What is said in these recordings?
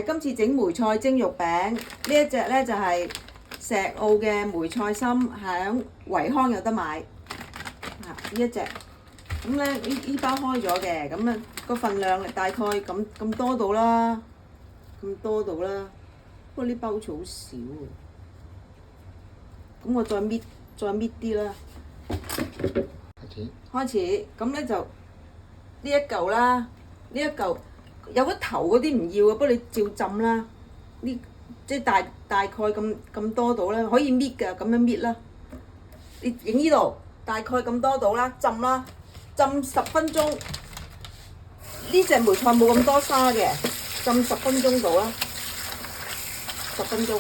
今次整梅菜蒸肉餅，呢一隻咧就係石澳嘅梅菜心，喺維康有得買。呢一隻，咁咧呢包開咗嘅，咁啊個份量大概咁多度啦，咁多度啦。不過呢包好似好少喎，咁我再搣啲啦。開始，咁咧就呢一嚿啦，呢一嚿有個頭嗰啲唔要嘅，不過你照浸啦。呢即係大概咁多度啦，可以搣㗎，咁樣搣啦。你影呢度大概咁多度啦，浸啦，浸10分鐘。呢隻梅菜冇咁多沙嘅，浸10分鐘度啦，10分鐘。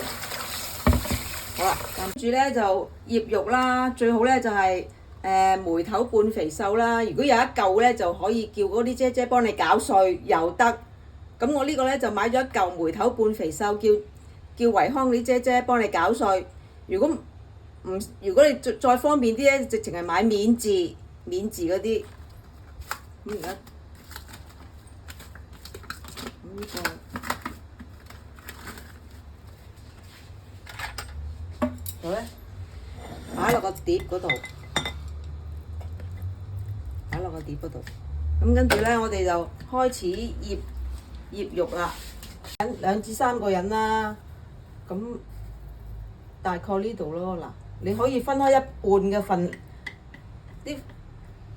好啦，跟住咧就醃肉啦，最好咧就係梅頭半肥瘦啦。如果有一嚿咧，就可以叫嗰啲姐姐幫你攪碎又得。咁我呢個咧就買咗一嚿梅頭半肥瘦，叫維康啲姐姐幫你攪碎。如果你再方便啲咧，直情係買免治嗰啲。咁而家呢個好咧，擺落個碟嗰度。咁跟住咧，我哋就開始醃肉啦。2至3個人啦，咁大概呢度咯。嗱，你可以分開一半嘅份。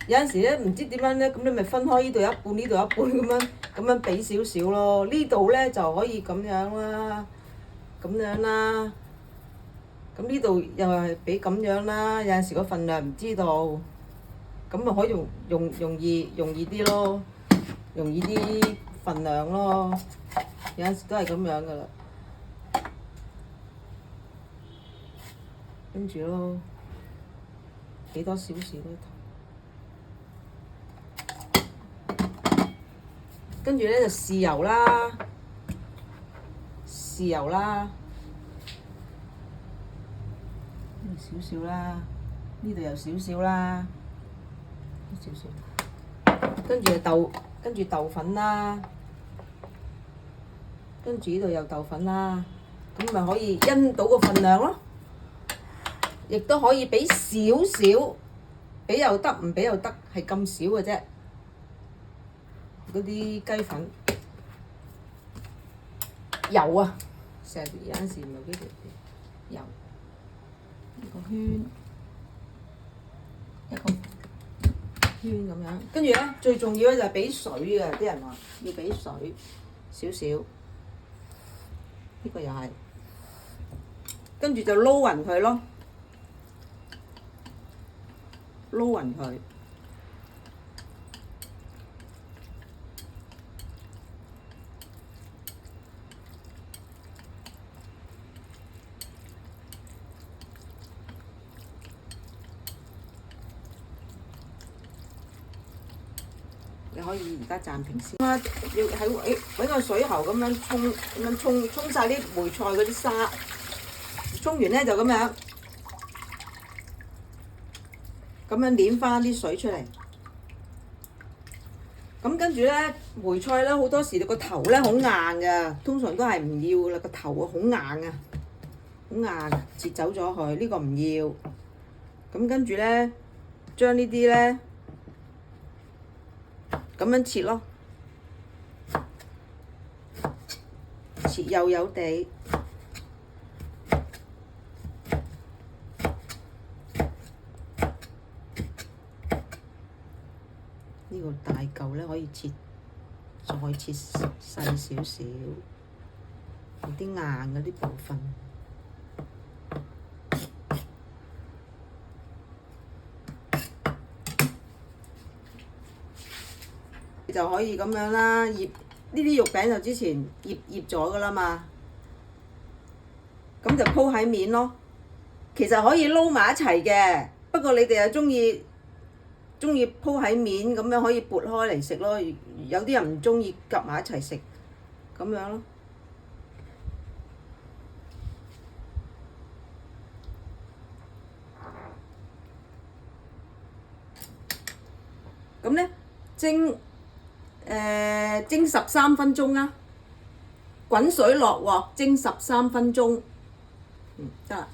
有陣時咧唔知點樣咧，咁你咪分開呢度一半，呢度一半咁樣俾少少咯。呢度咧就可以咁樣啦，咁樣啦。咁呢度又係俾咁樣啦。有陣時個份量唔知道。咁咪可以容易啲咯，容易啲份量咯。有陣時都係咁樣噶啦，跟住咯，幾多少少咧，跟住咧就豉油啦，少少啦，呢度又少少啦。少少，跟住豆粉啦，跟住呢度有豆粉啦，咁咪可以因到個份量咯。亦都可以俾少少，俾又得，唔俾又得，係咁少嘅啫。嗰啲雞粉、油啊，成日有陣時唔係幾條油，一個圈，咁樣，跟住咧最重要咧就係俾水嘅，啲人話要俾水少少，呢個又係，跟住就撈勻佢咯，撈勻佢，你可以而家暫停先。要喺個水喉咁樣沖晒啲梅菜嗰啲沙，沖完咧就咁樣攣翻啲水出嚟。咁跟住咧梅菜咧好多時個頭咧好硬㗎，通常都係唔要啦，個頭啊好硬啊，好硬，切走咗佢，呢個唔要。咁跟住咧將呢啲咧。咁樣切咯，切幼幼地，呢個大嚿咧可以再切細少少，有啲硬嗰啲部分。就可以咁樣啦，醃呢啲肉餅就之前醃咗噶啦嘛，咁就鋪喺面咯。其實可以撈埋一齊嘅，不過你哋又中意鋪喺面咁樣可以撥開嚟食咯。有啲人唔中意夾埋一齊食，咁樣咯。咁咧蒸13分鐘啊，滾水落鑊蒸13分鐘。得啦。